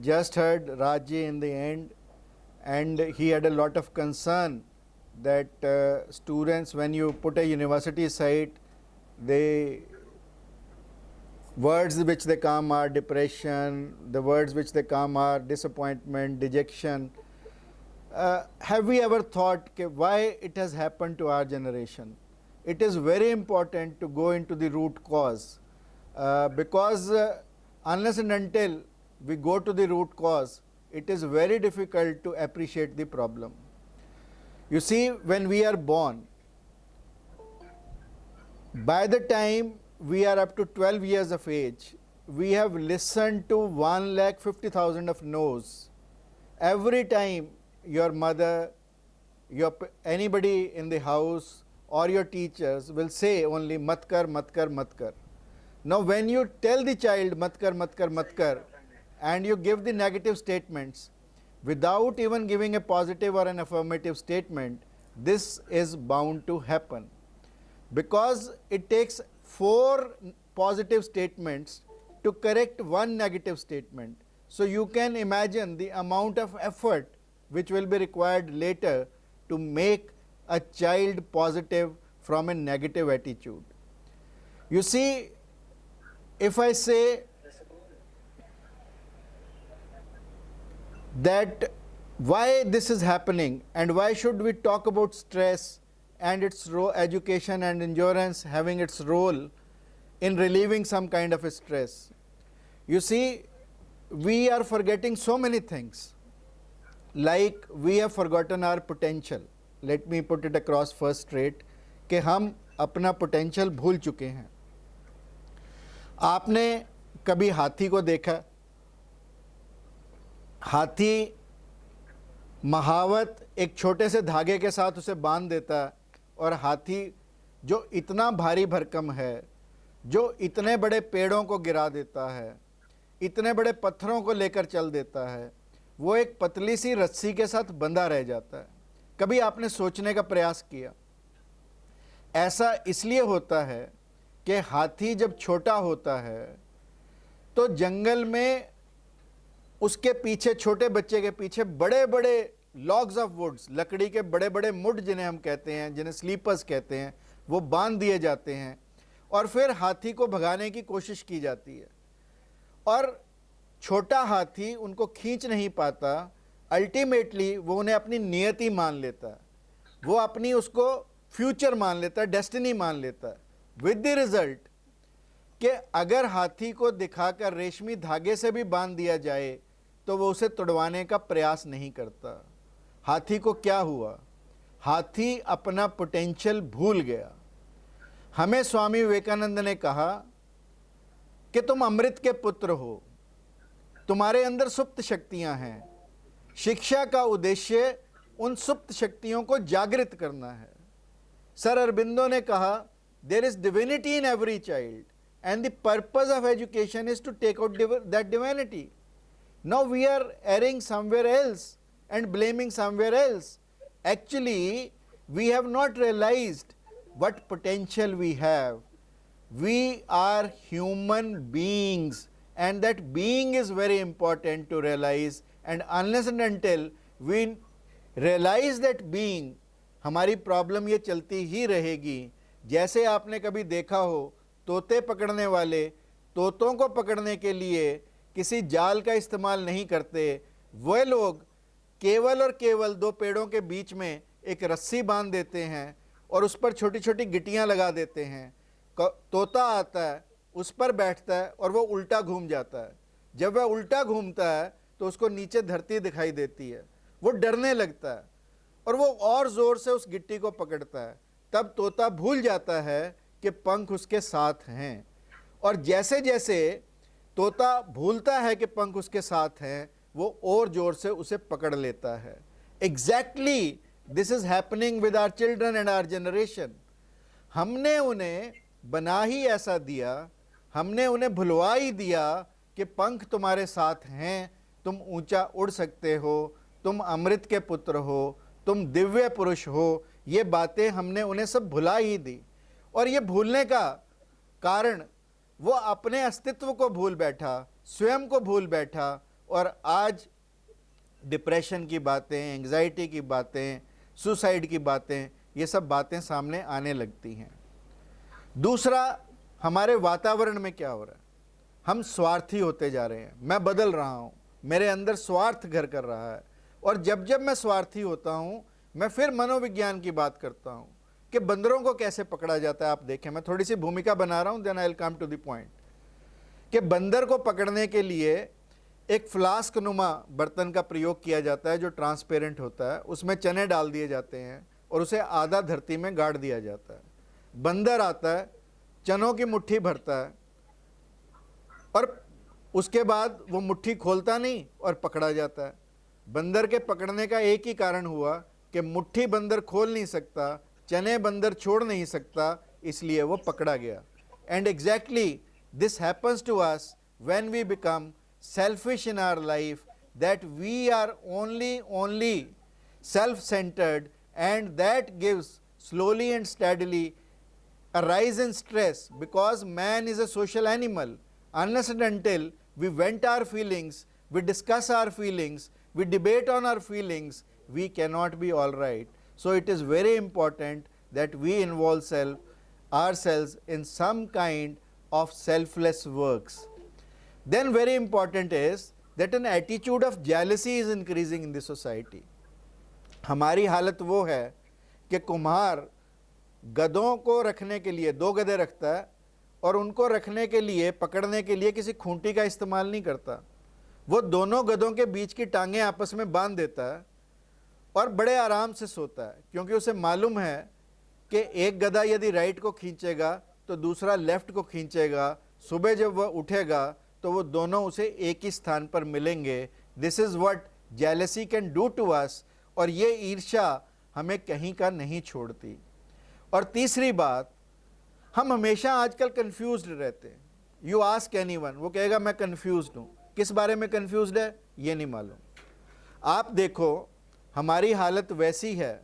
had just heard Raji in the end, and he had a lot of concern that students, when you put a university site, words which they come are depression, the words which they come are disappointment, dejection. Have we ever thought why it has happened to our generation? It is very important to go into the root cause, because unless and until we go to the root cause, it is very difficult to appreciate the problem. You see, when we are born, by the time we are up to 12 years of age, we have listened to 1,50,000 of no's. Every time your mother, anybody in the house or your teachers will say only mat kar, mat kar, mat kar. Now when you tell the child mat kar, mat kar, mat kar, and you give the negative statements without even giving a positive or an affirmative statement, this is bound to happen, because it takes 4 positive statements to correct 1 negative statement. So you can imagine the amount of effort which will be required later to make a child positive from a negative attitude. You see, if I say that why this is happening and why should we talk about stress and its role, education and endurance having its role in relieving some kind of a stress. You see, we are forgetting so many things, like we have forgotten our potential. Let me put it across first straight कि हम अपना potential भूल चुके हैं. आपने कभी हाथी को देखा? हाथी महावत एक छोटे से धागे के साथ उसे बांध देता है, और हाथी जो इतना भारी भरकम है, जो इतने बड़े पेड़ों को गिरा देता है, इतने बड़े पत्थरों को लेकर चल देता है, वो एक पतली सी रस्सी के साथ बंधा रह जाता है. कभी आपने सोचने का प्रयास किया? ऐसा इसलिए होता है कि हाथी जब छोटा होता है तो जंगल में उसके पीछे, छोटे बच्चे के पीछे बड़े बड़े लॉग्स ऑफ वुड्स, लकड़ी के बड़े बड़े मुड जिन्हें हम कहते हैं, जिन्हें स्लीपर्स कहते हैं, वो बांध दिए जाते हैं और फिर हाथी को भगाने की कोशिश की जाती है. और छोटा हाथी उनको खींच नहीं पाता. अल्टीमेटली वो उन्हें अपनी नियति मान लेता है, वो अपनी उसको फ्यूचर मान लेता है, डेस्टिनी मान लेता है, विद द रिजल्ट कि अगर हाथी को दिखाकर रेशमी धागे से भी बांध दिया जाए तो वो उसे तुड़वाने का प्रयास नहीं करता. हाथी को क्या हुआ? हाथी अपना पोटेंशियल भूल गया. हमें स्वामी विवेकानंद ने कहा कि तुम अमृत के पुत्र हो, तुम्हारे अंदर सुप्त शक्तियां हैं. शिक्षा का उद्देश्य उन सुप्त शक्तियों को जागृत करना है. सर अरबिंदो ने कहा, there is divinity in every child and the purpose of education is to take out that divinity. Now we are erring somewhere else and blaming somewhere else. Actually, we have not realized what potential we have. We are human beings, and that being is very important to realize, and unless and until we realize that being, हमारी problem ये चलती ही रहेगी. जैसे आपने कभी देखा हो, तोते पकड़ने वाले तोतों को पकड़ने के लिए किसी जाल का इस्तेमाल नहीं करते. वह लोग केवल और केवल 2 पेड़ों के बीच में एक रस्सी बांध देते हैं और उस पर छोटी छोटी गिट्टियां लगा देते हैं. तोता आता है, उस पर बैठता है और वो उल्टा घूम जाता है. जब वह उल्टा घूमता है तो उसको नीचे धरती दिखाई देती है. वो डरने लगता है और वो और ज़ोर से उस गिट्टी को पकड़ता है. तब तोता भूल जाता है कि पंख उसके साथ हैं, और जैसे जैसे तोता भूलता है कि पंख उसके साथ हैं, वो और जोर से उसे पकड़ लेता है. Exactly this is happening with our children and our generation. हमने उन्हें बना ही ऐसा दिया, हमने उन्हें भुलवा ही दिया कि पंख तुम्हारे साथ हैं, तुम ऊंचा उड़ सकते हो, तुम अमृत के पुत्र हो, तुम दिव्य पुरुष हो. ये बातें हमने उन्हें सब भुला ही दी. और ये भूलने का कारण वो अपने अस्तित्व को भूल बैठा, स्वयं को भूल बैठा और आज डिप्रेशन की बातें, एंग्जाइटी की बातें, सुसाइड की बातें, ये सब बातें सामने आने लगती हैं। दूसरा, हमारे वातावरण में क्या हो रहा है? हम स्वार्थी होते जा रहे हैं। मैं बदल रहा हूँ, मेरे अंदर स्वार्थ घर कर रहा है, और जब जब मैं स्वार्थी होता हूँ, मैं फिर मनोविज्ञान की बात करता हूँ कि बंदरों को कैसे पकड़ा जाता है। आप देखें, मैं थोड़ी सी भूमिका बना रहा हूँ, then I will come to the point, कि बंदर को पकड़ने के लिए एक फ्लास्क नुमा बर्तन का प्रयोग किया जाता है जो ट्रांसपेरेंट होता है, उसमें चने डाल दिए जाते हैं और उसे आधा धरती में गाड़ दिया जाता है। बंदर आता है, चनों की मुट्ठी भरता है, और उसके बाद वो मुट्ठी खोलता नहीं और पकड़ा जाता है। बंदर के पकड़ने का एक ही कारण हुआ कि मुट्ठी बंदर खोल नहीं सकता, चने बंदर छोड़ नहीं सकता, इसलिए वो पकड़ा गया। And exactly this happens to us when we become selfish in our life, that we are only self-centered, and that gives slowly and steadily a rise in stress, because man is a social animal. Unless and until we vent our feelings, we discuss our feelings, we debate on our feelings, we cannot be all right. So it is very important that we involve ourselves in some kind of selfless works. Then very important is that an attitude of jealousy is increasing in the society. हमारी हालत वो है कि कुम्हार गधों को रखने के लिए 2 गधे रखता है, और उनको रखने के लिए, पकड़ने के लिए किसी खूंटी का इस्तेमाल नहीं करता। वो दोनों गधों के बीच की टांगें आपस में बांध देता है और बड़े आराम से सोता है, क्योंकि उसे मालूम है कि एक गधा यदि राइट को खींचेगा तो दूसरा लेफ्ट को खींचेगा। सुबह जब वह उठेगा तो वो दोनों उसे एक ही स्थान पर मिलेंगे। This is what jealousy can do to us, और ये ईर्ष्या हमें कहीं का नहीं छोड़ती। और तीसरी बात, हम हमेशा आजकल कंफ्यूज्ड रहते हैं। यू आस्क एनीवन, वो कहेगा मैं कंफ्यूज्ड हूँ। किस बारे में कंफ्यूज्ड है ये नहीं मालूम। आप देखो, हमारी हालत वैसी है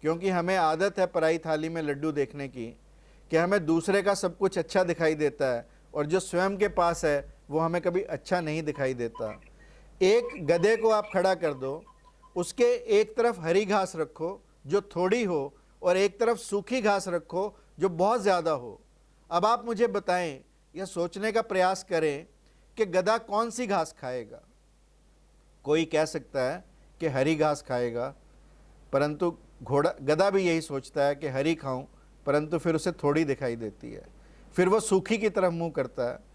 क्योंकि हमें आदत है पराई थाली में लड्डू देखने की, कि हमें दूसरे का सब कुछ अच्छा दिखाई देता है और जो स्वयं के पास है वो हमें कभी अच्छा नहीं दिखाई देता। एक गधे को आप खड़ा कर दो, उसके एक तरफ हरी घास रखो जो थोड़ी हो, और एक तरफ सूखी घास रखो जो बहुत ज़्यादा हो। अब आप मुझे बताएं, यह सोचने का प्रयास करें कि गधा कौन सी घास खाएगा। कोई कह सकता है कि हरी घास खाएगा, परंतु गधा भी यही सोचता है कि हरी खाऊं, परंतु फिर उसे थोड़ी दिखाई देती है। फिर वो सूखी की तरफ मुंह करता है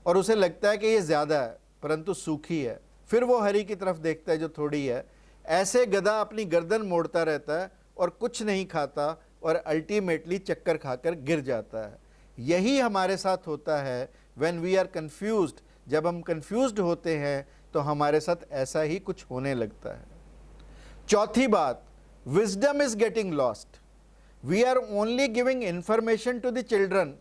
और उसे लगता है कि ये ज़्यादा है, परंतु सूखी है। फिर वो हरी की तरफ देखता है जो थोड़ी है। ऐसे गधा अपनी गर्दन मोड़ता रहता है और कुछ नहीं खाता, और अल्टीमेटली चक्कर खाकर गिर जाता है। यही हमारे साथ होता है व्हेन वी आर कन्फ्यूज्ड। जब हम कन्फ्यूज्ड होते हैं तो हमारे साथ ऐसा ही कुछ होने लगता है। चौथी बात, wisdom is getting lost. We are only giving information to the children,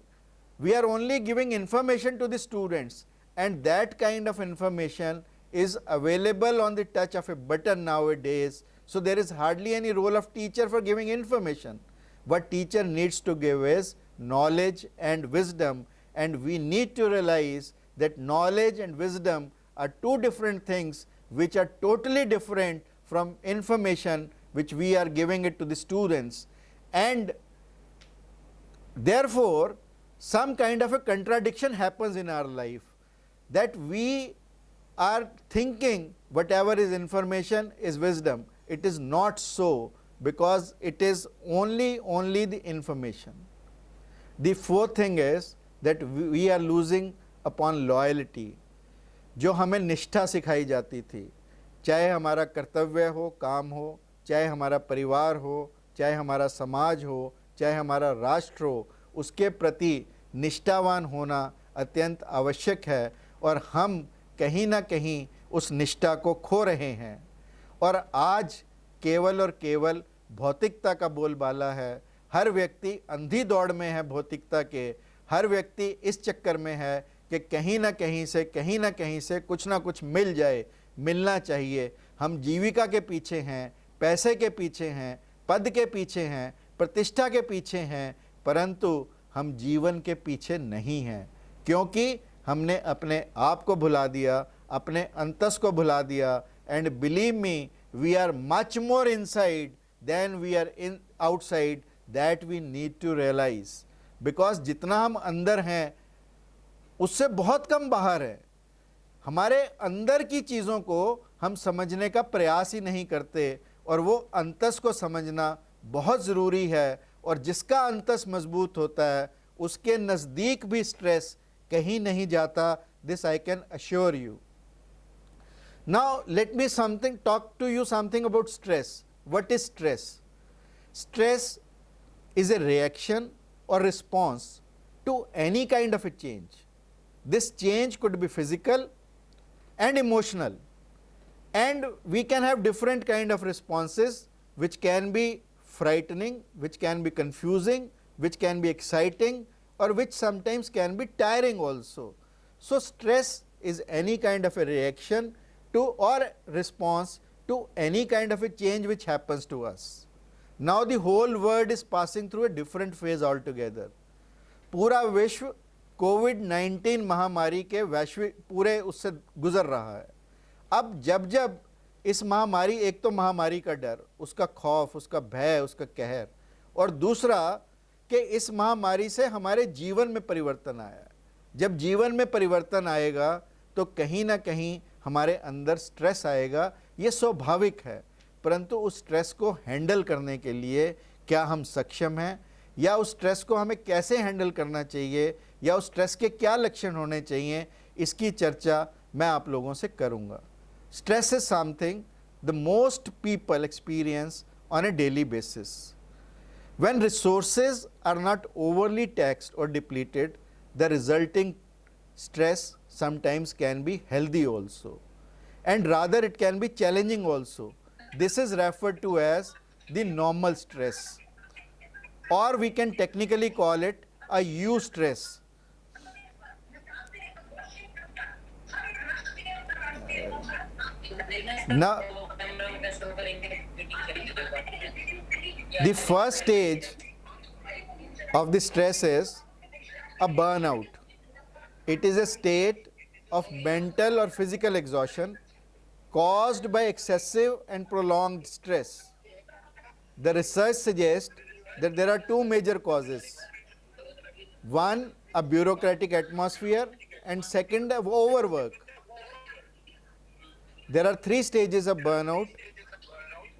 we are only giving information to the students, and that kind of information is available on the touch of a button nowadays. So there is hardly any role of teacher for giving information. What teacher needs to give is knowledge and wisdom, and we need to realize that knowledge and wisdom are two different things which are totally different from information which we are giving it to the students, and therefore some kind of a contradiction happens in our life, that we are thinking whatever is information is wisdom. It is not so, because it is only the information. The fourth thing is that we are losing upon loyalty. जो हमें निष्ठा सिखाई जाती थी, चाहे हमारा कर्तव्य हो, काम हो, चाहे हमारा परिवार हो, चाहे हमारा समाज हो, चाहे हमारा राष्ट्र हो, उसके प्रति निष्ठावान होना अत्यंत आवश्यक है, और हम कहीं ना कहीं उस निष्ठा को खो रहे हैं। और आज केवल और केवल भौतिकता का बोलबाला है। हर व्यक्ति अंधी दौड़ में है भौतिकता के। हर व्यक्ति इस चक्कर में है कि कहीं ना कहीं से कुछ ना कुछ मिल जाए, मिलना चाहिए। हम जीविका के पीछे हैं, पैसे के पीछे हैं, पद के पीछे हैं, प्रतिष्ठा के पीछे हैं, परंतु हम जीवन के पीछे नहीं हैं, क्योंकि हमने अपने आप को भुला दिया, अपने अंतस को भुला दिया। And believe me, we are much more inside than we are in outside, that we need to realize. Because जितना हम अंदर हैं उससे बहुत कम बाहर है। हमारे अंदर की चीज़ों को हम समझने का प्रयास ही नहीं करते, और वो अंतस को समझना बहुत ज़रूरी है। और जिसका अंतस मजबूत होता है उसके नज़दीक भी स्ट्रेस कहीं नहीं जाता। This I can assure you. Now let me talk to you something about stress. What is stress? Stress is a reaction or response to any kind of a change. This change could be physical and emotional, and we can have different kind of responses which can be frightening, which can be confusing, which can be exciting, or which sometimes can be tiring also. So stress is any kind of a reaction to or response to any kind of a change which happens to us. Now the whole world is passing through a different phase altogether. पूरा विश्व कोविड-19 महामारी के वैश्विक पूरे उससे गुजर रहा है। अब जब जब इस महामारी, एक तो महामारी का डर, उसका खौफ, उसका भय, उसका कहर, और दूसरा कि इस महामारी से हमारे जीवन में परिवर्तन आया है। जब जीवन में परिवर्तन आएगा तो कहीं ना कहीं हमारे अंदर स्ट्रेस आएगा, ये स्वाभाविक है। परंतु उस स्ट्रेस को हैंडल करने के लिए क्या हम सक्षम हैं, या उस स्ट्रेस को हमें कैसे हैंडल करना चाहिए, या उस स्ट्रेस के क्या लक्षण होने चाहिए, इसकी चर्चा मैं आप लोगों से करूंगा। Stress is something the most people experience on a daily basis. When resources are not overly taxed और depleted, the resulting stress sometimes can be healthy also, and rather it can be challenging also. This is referred to as the normal stress, or we can technically call it a eustress. Now, the first stage of the stress is a burnout. It is a state of mental or physical exhaustion caused by excessive and prolonged stress. The research suggests that there are two major causes. One, a bureaucratic atmosphere, and second, overwork. There are three stages of burnout.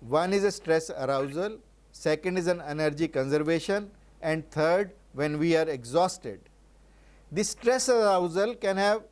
One is a stress arousal, second is an energy conservation, and third, when we are exhausted. The stress arousal can have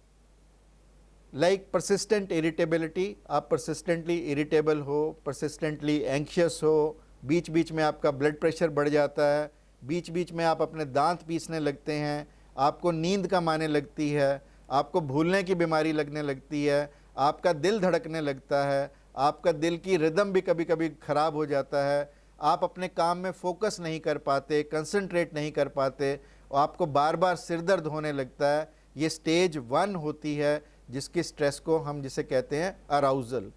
like persistent irritability, आप persistently irritable हो, persistently anxious हो, बीच बीच में आपका blood pressure बढ़ जाता है, बीच बीच में आप अपने दांत पीसने लगते हैं, आपको नींद कम आने लगती है, आपको भूलने की बीमारी लगने लगती है, आपका दिल धड़कने लगता है, आपका दिल की रिदम भी कभी कभी ख़राब हो जाता है, आप अपने काम में फोकस नहीं कर पाते, कंसंट्रेट नहीं कर पाते, और आपको बार बार सिर दर्द होने लगता है। ये स्टेज 1 होती है जिसकी स्ट्रेस को हम जिसे कहते हैं अराउजल।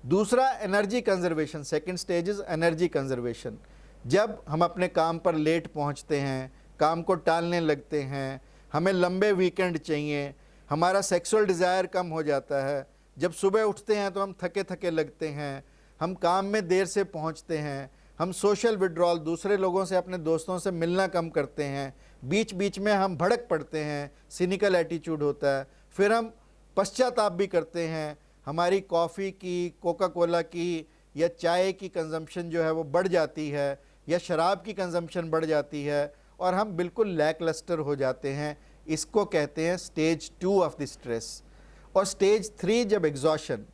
दूसरा energy conservation, second stage is energy conservation. जब हम अपने काम पर लेट पहुंचते हैं, काम को टालने लगते हैं, हमें लंबे वीकेंड चाहिए, हमारा सेक्सुअल डिज़ायर कम हो जाता है, जब सुबह उठते हैं तो हम थके थके लगते हैं, हम काम में देर से पहुंचते हैं, हम सोशल विड्रॉल, दूसरे लोगों से, अपने दोस्तों से मिलना कम करते हैं, बीच बीच में हम भड़क पड़ते हैं, सिनिकल एटीट्यूड होता है, फिर हम पश्चाताप भी करते हैं, हमारी कॉफ़ी की, कोका कोला की या चाय की कंजम्पशन जो है वो बढ़ जाती है, या शराब की कंजम्पशन बढ़ जाती है, और हम बिल्कुल लैकलस्टर हो जाते हैं। इसको कहते हैं स्टेज 2 ऑफ द स्ट्रेस। और स्टेज 3 जब एग्जॉशन,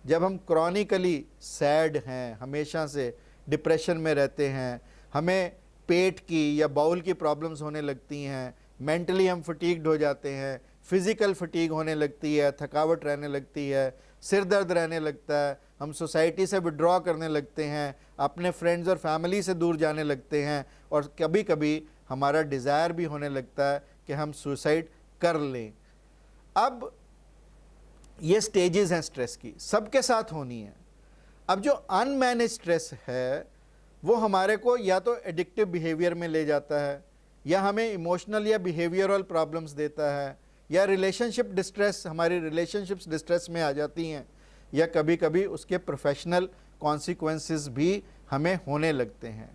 जब हम क्रॉनिकली सैड हैं, हमेशा से डिप्रेशन में रहते हैं, हमें पेट की या बाउल की प्रॉब्लम्स होने लगती हैं, मेंटली हम फटीग्ड हो जाते हैं, फिज़िकल फटीग होने लगती है, थकावट रहने लगती है, सिर दर्द रहने लगता है, हम सोसाइटी से विड्रॉ करने लगते हैं, अपने फ्रेंड्स और फैमिली से दूर जाने लगते हैं, और कभी कभी हमारा डिज़ायर भी होने लगता है कि हम सुसाइड कर लें। अब ये स्टेजेस हैं स्ट्रेस की, सबके साथ होनी है। अब जो अनमैनेज स्ट्रेस है वो हमारे को या तो एडिक्टिव बिहेवियर में ले जाता है, या हमें इमोशनल या बिहेवियरल प्रॉब्लम्स देता है, या रिलेशनशिप डिस्ट्रेस, हमारी रिलेशनशिप्स डिस्ट्रेस में आ जाती हैं, या कभी कभी उसके प्रोफेशनल कॉन्सिक्वेंसेस भी हमें होने लगते हैं.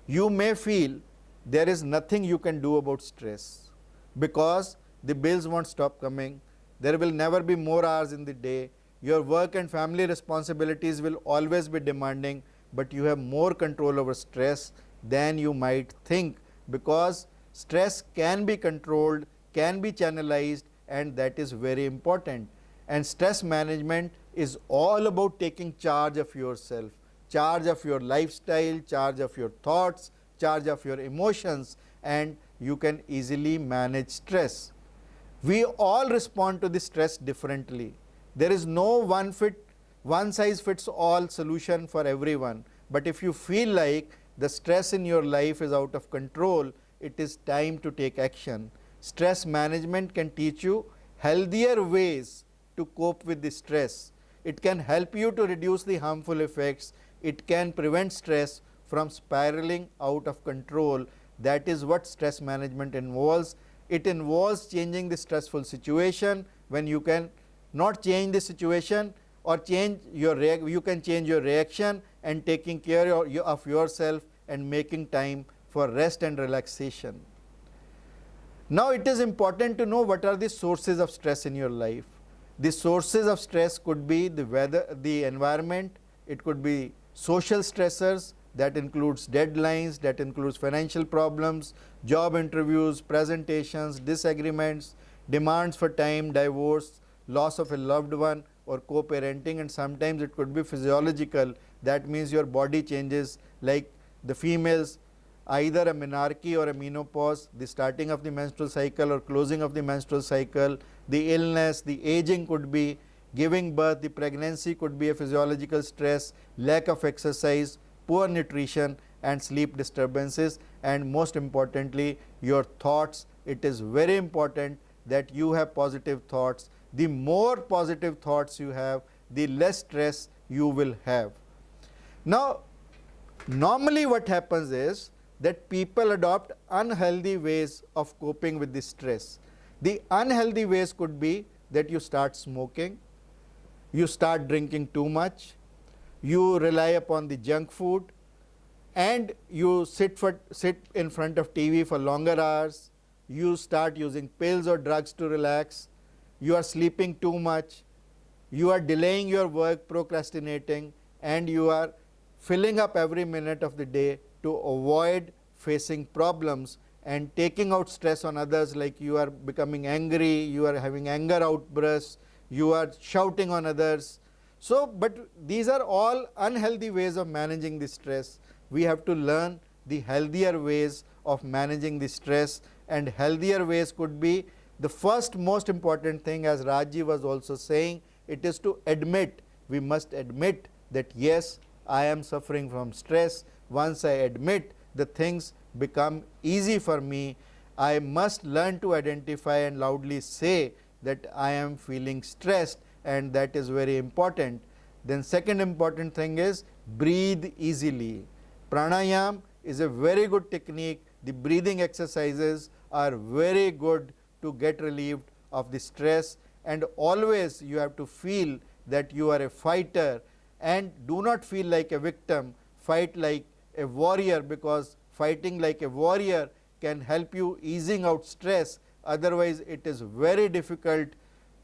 You may feel there is nothing you can do about stress because the bills won't stop coming. There will never be more hours in the day. Your work and family responsibilities will always be demanding, but you have more control over stress than you might think, because stress can be controlled, can be channelized, and that is very important. And stress management is all about taking charge of yourself, charge of your lifestyle, charge of your thoughts, charge of your emotions, and you can easily manage stress. We all respond to the stress differently. There is no one size fits all solution for everyone. But if you feel like the stress in your life is out of control, it is time to take action. Stress management can teach you healthier ways to cope with the stress. It can help you to reduce the harmful effects. It can prevent stress from spiraling out of control. That is what stress management involves. It involves changing the stressful situation. When you can not change the situation or change your you can change your reaction and taking care of yourself and making time for rest and relaxation. Now it is important to know what are the sources of stress in your life. The sources of stress could be the weather, the environment, it could be social stressors, that includes deadlines, that includes financial problems, job interviews, presentations, disagreements, demands for time, divorce, loss of a loved one, or co-parenting, and sometimes it could be physiological. That means your body changes, like the females, either a menarche or a menopause, the starting of the menstrual cycle or closing of the menstrual cycle, the illness, the aging could be, giving birth, the pregnancy could be a physiological stress, lack of exercise, poor nutrition, and sleep disturbances, and most importantly your thoughts. It is very important that you have positive thoughts. The more positive thoughts you have, the less stress you will have. Now normally what happens is that people adopt unhealthy ways of coping with the stress. The unhealthy ways could be that you start smoking, you start drinking too much, you rely upon the junk food, and you sit in front of TV for longer hours, you start using pills or drugs to relax, you are sleeping too much, you are delaying your work, procrastinating, and you are filling up every minute of the day to avoid facing problems and taking out stress on others, like you are becoming angry, you are having anger outbursts, you are shouting on others. So, but these are all unhealthy ways of managing the stress. We have to learn the healthier ways of managing the stress, and healthier ways could be, the first most important thing, as Rajji was also saying, it is to admit. We must admit that yes, I am suffering from stress. Once I admit, the things become easy for me. I must learn to identify and loudly say that I am feeling stressed, and that is very important. Then second important thing is breathe easily. Pranayam is a very good technique. The breathing exercises are very good to get relieved of the stress, and always you have to feel that you are a fighter, and do not feel like a victim. Fight like a warrior, because fighting like a warrior can help you easing out stress. Otherwise it is very difficult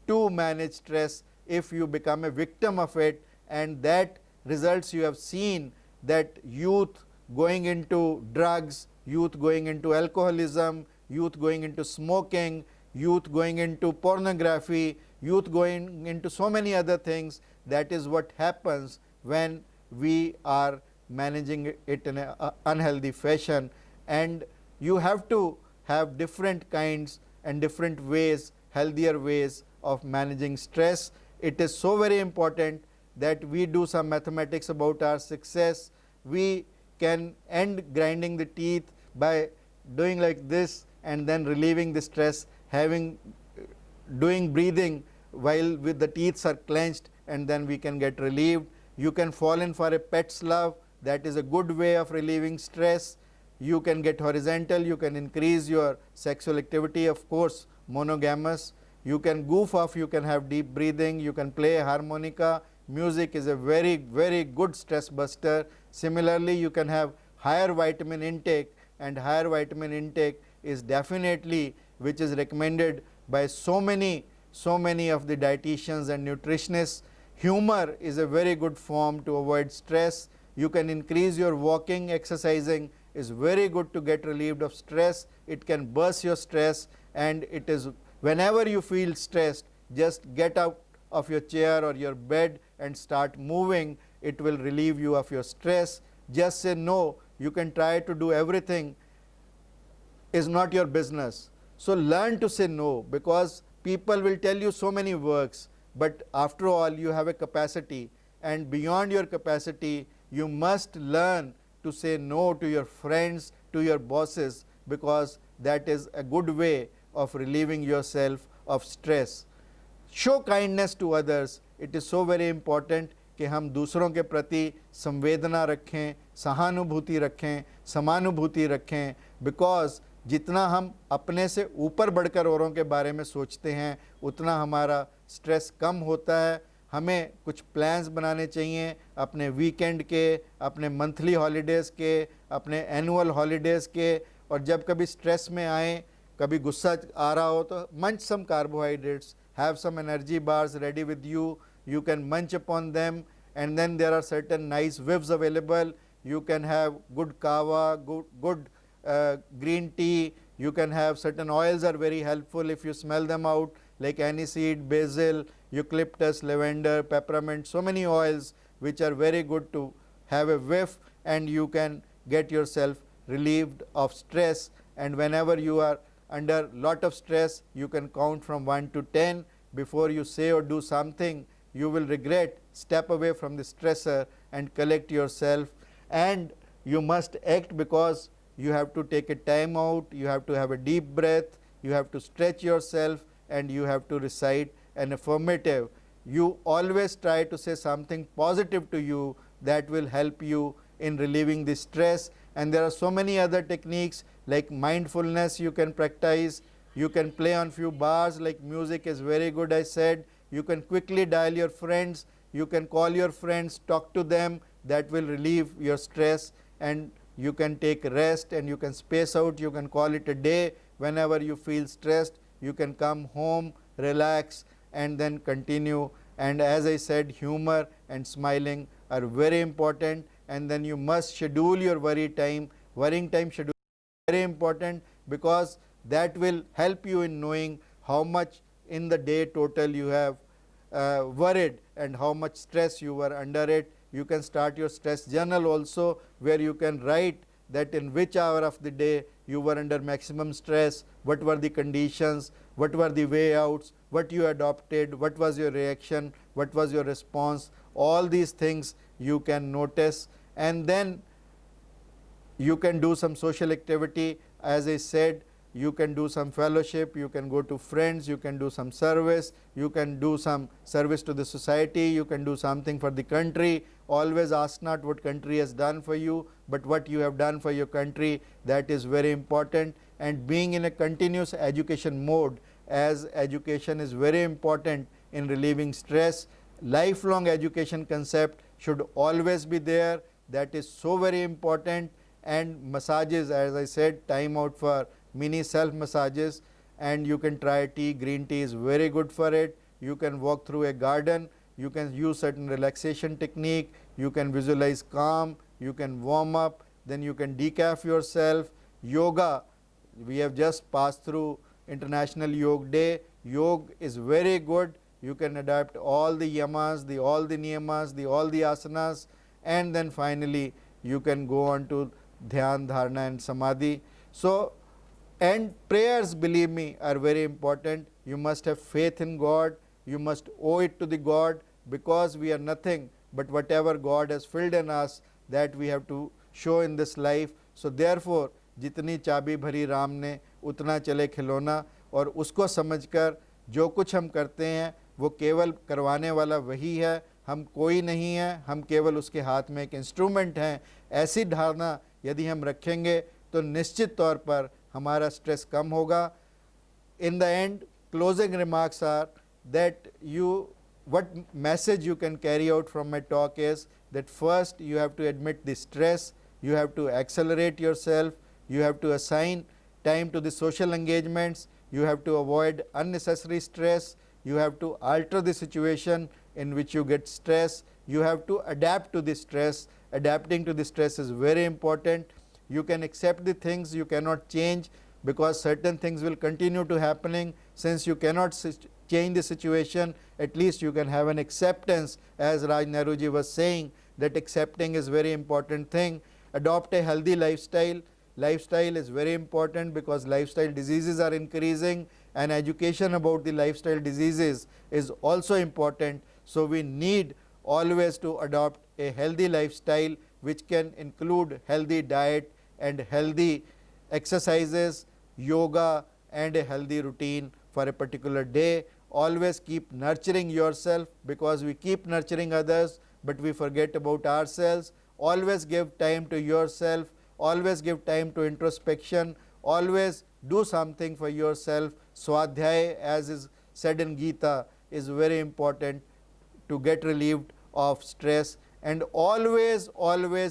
to manage stress if you become a victim of it, and that results you have seen, that youth going into drugs, youth going into alcoholism, youth going into smoking, youth going into pornography, youth going into so many other things. That is what happens when we are managing it in an unhealthy fashion, and you have to have different kinds and different ways, healthier ways of managing stress. It is so very important that we do some mathematics about our success. We can end grinding the teeth by doing like this and then relieving the stress, doing breathing while with the teeth are clenched, and then we can get relieved. You can fall in for a pet's love. That is a good way of relieving stress. You can get horizontal, you can increase your sexual activity, of course monogamous. you can goof off, you can have deep breathing, you can play harmonica. Music is a very, very good stress buster. Similarly, you can have higher vitamin intake, and higher vitamin intake is definitely, which is recommended by so many of the dietitians and nutritionists. Humor is a very good form to avoid stress. You can increase your walking. Exercising is very good to get relieved of stress. It can burst your stress, and it is whenever you feel stressed, just get out of your chair or your bed and start moving. It will relieve you of your stress. Just say no. You can try to do everything, is not your business. So learn to say no, because people will tell you so many works, but after all you have a capacity, and beyond your capacity you must learn to say no to your friends, to your bosses, because that is a good way of relieving yourself of stress. Show kindness to others. It is so very important कि हम दूसरों के प्रति संवेदना रखें, सहानुभूति रखें, समानुभूति रखें, बिकॉज जितना हम अपने से ऊपर बढ़कर औरों के बारे में सोचते हैं उतना हमारा स्ट्रेस कम होता है. हमें कुछ प्लान्स बनाने चाहिए अपने वीकेंड के, अपने मंथली हॉलीडेज़ के, अपने एनुअल हॉलीडेज़ के, और जब कभी स्ट्रेस में आए, कभी गुस्सा आ रहा हो तो munch some carbohydrates, have some energy bars ready with you. You can munch upon them, and then there are certain nice whips available. You can have good kava, good green tea. You can have certain oils are very helpful if you smell them out, like aniseed, basil, eucalyptus, lavender, peppermint, so many oils which are very good to have a whiff, and you can get yourself relieved of stress. And whenever you are under lot of stress, you can count from 1 to 10. Before you say or do something you will regret, step away from the stressor and collect yourself, and you must act, because you have to take a time out, you have to have a deep breath, you have to stretch yourself, and you have to recite an affirmative. You always try to say something positive to you that will help you in relieving the stress. And there are so many other techniques like mindfulness you can practice. You can play on few bars, like music is very good, I said. You can quickly dial your friends, you can call your friends, talk to them, that will relieve your stress. And you can take rest, and you can space out, you can call it a day. Whenever you feel stressed, you can come home, relax, and then continue. And as I said, humor and smiling are very important. And then you must schedule your worrying time schedule is very important, because that will help you in knowing how much in the day total you have worried and how much stress you were under it. You can start your stress journal also, where you can write that in which hour of the day you were under maximum stress, what were the conditions, what were the way outs, what you adopted, what was your reaction, what was your response. All these things you can notice, and then you can do some social activity. As I said, you can do some fellowship, you can go to friends, you can do some service, you can do some service to the society, you can do something for the country. Always ask not what country has done for you, but what you have done for your country. That is very important. And being in a continuous education mode, as education is very important in relieving stress, lifelong education concept should always be there. That is so very important. And massages, as I said, time out for mini self massages, and you can try tea. Green tea is very good for it. You can walk through a garden, you can use certain relaxation technique, you can visualize calm, you can warm up, then you can decaf yourself. Yoga, we have just passed through International Yoga Day. Yoga is very good. You can adapt all the yamas, all the niyamas, all the asanas, and then finally you can go on to dhyan, dharana and samadhi. So, and prayers, believe me, are very important. You must have faith in God, you must owe it to the God, because we are nothing but whatever God has filled in us, that we have to show in this life. So therefore जितनी चाबी भरी राम ने उतना चले खिलौना, और उसको समझकर जो कुछ हम करते हैं वो केवल करवाने वाला वही है, हम कोई नहीं है, हम केवल उसके हाथ में एक इंस्ट्रूमेंट हैं. ऐसी धारणा यदि हम रखेंगे तो निश्चित तौर पर हमारा स्ट्रेस कम होगा. In the end closing remarks are that what message you can carry out from my talk is that first you have to admit the stress, you have to accelerate yourself, you have to assign time to the social engagements, you have to avoid unnecessary stress, you have to alter the situation in which you get stress, you have to adapt to the stress. Adapting to the stress is very important. You can accept the things you cannot change, because certain things will continue to happening. Since you cannot change the situation, at least you can have an acceptance, as Raj Nehru ji was saying, that accepting is very important thing. Adopt a healthy lifestyle. Lifestyle is very important because lifestyle diseases are increasing, and education about the lifestyle diseases is also important. So we need always to adopt a healthy lifestyle, which can include healthy diet and healthy exercises, yoga, and a healthy routine for a particular day. Always keep nurturing yourself, because we keep nurturing others but we forget about ourselves. Always give time to yourself, always give time to introspection, always do something for yourself. Swadhyay, as is said in Gita, is very important to get relieved of stress. And always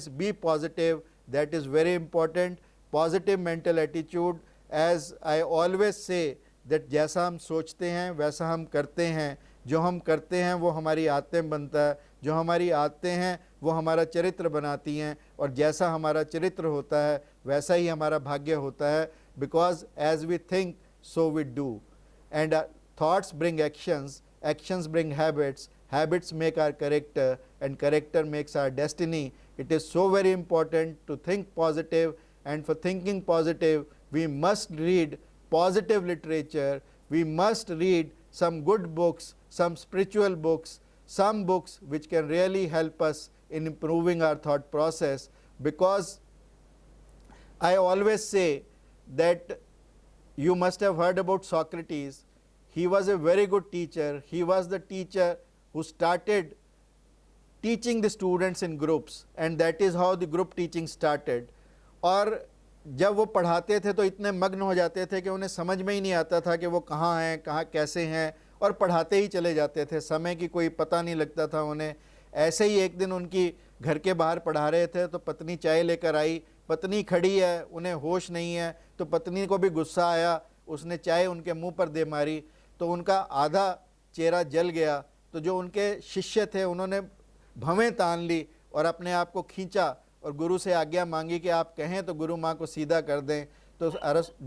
be positive. That is very important. Positive mental attitude, as I always say, that जैसा हम सोचते हैं वैसा हम करते हैं, जो हम करते हैं वो हमारी आदतें बनता है, जो हमारी आदतें हैं वो हमारा चरित्र बनाती हैं, और जैसा हमारा चरित्र होता है वैसा ही हमारा भाग्य होता है. Because as we think, so we do, and thoughts bring actions, actions bring habits, habits make our character, and character makes our destiny. It is so very important to think positive, and for thinking positive we must read positive literature, we must read some good books, some spiritual books, some books which can really help us in improving our thought process. Because I always say that you must have heard about Socrates. He was a very good teacher. He was the teacher who started teaching the students in groups, and that is how the group teaching started. और जब वो पढ़ाते थे तो इतने मग्न हो जाते थे कि उन्हें समझ में ही नहीं आता था कि वो कहाँ हैं, कहाँ कैसे हैं, और पढ़ाते ही चले जाते थे. समय की कोई पता नहीं लगता था उन्हें. ऐसे ही एक दिन उनकी घर के बाहर पढ़ा रहे थे तो पत्नी चाय लेकर आई. पत्नी खड़ी है, उन्हें होश नहीं है, तो पत्नी को भी गुस्सा आया. उसने चाय उनके मुंह पर दे मारी तो उनका आधा चेहरा जल गया. तो जो उनके शिष्य थे उन्होंने भवें तान ली और अपने आप को खींचा और गुरु से आज्ञा मांगी कि आप कहें तो गुरु माँ को सीधा कर दें. तो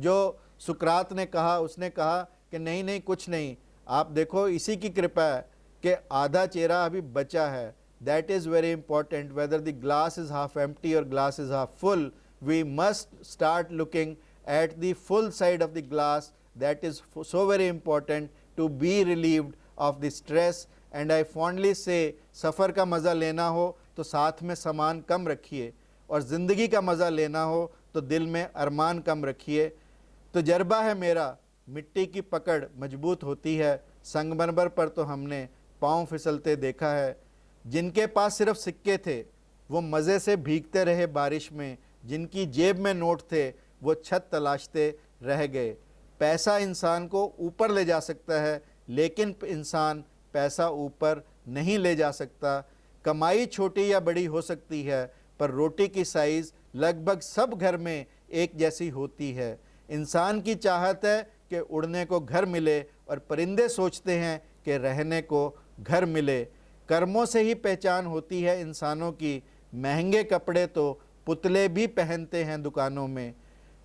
जो सुकरात ने कहा, उसने कहा कि नहीं नहीं कुछ नहीं, आप देखो इसी की कृपा है कि आधा चेहरा अभी बचा है. That is very important. Whether the glass is half empty और glass is half full, we must start looking at the full side of the glass. That is so very important to be relieved of the stress. And I fondly say, सफ़र का मज़ा लेना हो तो साथ में सामान कम रखिए, और ज़िंदगी का मज़ा लेना हो तो दिल में अरमान कम रखिए. तजर्बा है मेरा, मिट्टी की पकड़ मजबूत होती है, संगमरमर पर तो हमने पाँव फिसलते देखा है. जिनके पास सिर्फ सिक्के थे वो मज़े से भीगते रहे बारिश में, जिनकी जेब में नोट थे वो छत तलाशते रह गए. पैसा इंसान को ऊपर ले जा सकता है, लेकिन इंसान पैसा ऊपर नहीं ले जा सकता. कमाई छोटी या बड़ी हो सकती है, पर रोटी की साइज़ लगभग सब घर में एक जैसी होती है. इंसान की चाहत है कि उड़ने को घर मिले, और परिंदे सोचते हैं कि रहने को घर मिले. कर्मों से ही पहचान होती है इंसानों की, महंगे कपड़े तो पुतले भी पहनते हैं दुकानों में.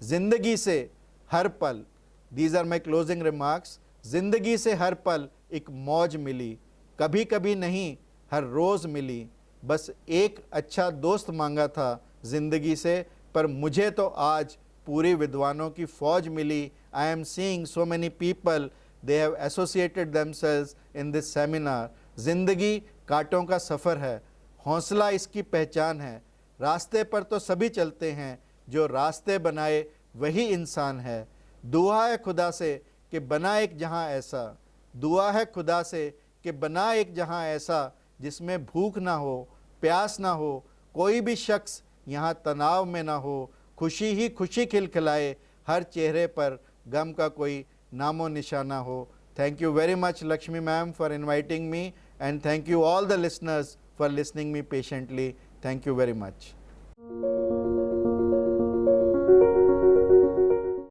ज़िंदगी से हर पल, these are my closing remarks, ज़िंदगी से हर पल एक मौज मिली, कभी कभी नहीं हर रोज़ मिली. बस एक अच्छा दोस्त मांगा था ज़िंदगी से, पर मुझे तो आज पूरी विद्वानों की फ़ौज मिली. I am seeing so many people, they have associated themselves in this seminar. ज़िंदगी कांटों का सफ़र है, हौसला इसकी पहचान है. रास्ते पर तो सभी चलते हैं, जो रास्ते बनाए वही इंसान है. दुआ है खुदा से कि बना एक जहां ऐसा, दुआ है खुदा से कि बना एक जहां ऐसा, जिसमें भूख ना हो, प्यास ना हो, कोई भी शख्स यहाँ तनाव में ना हो. खुशी ही खुशी खिलखिलाए, हर चेहरे पर गम का कोई नामो निशाना हो. Thank you very much, Lakshmi ma'am, for inviting me, and thank you all the listeners for listening me patiently. Thank you very much.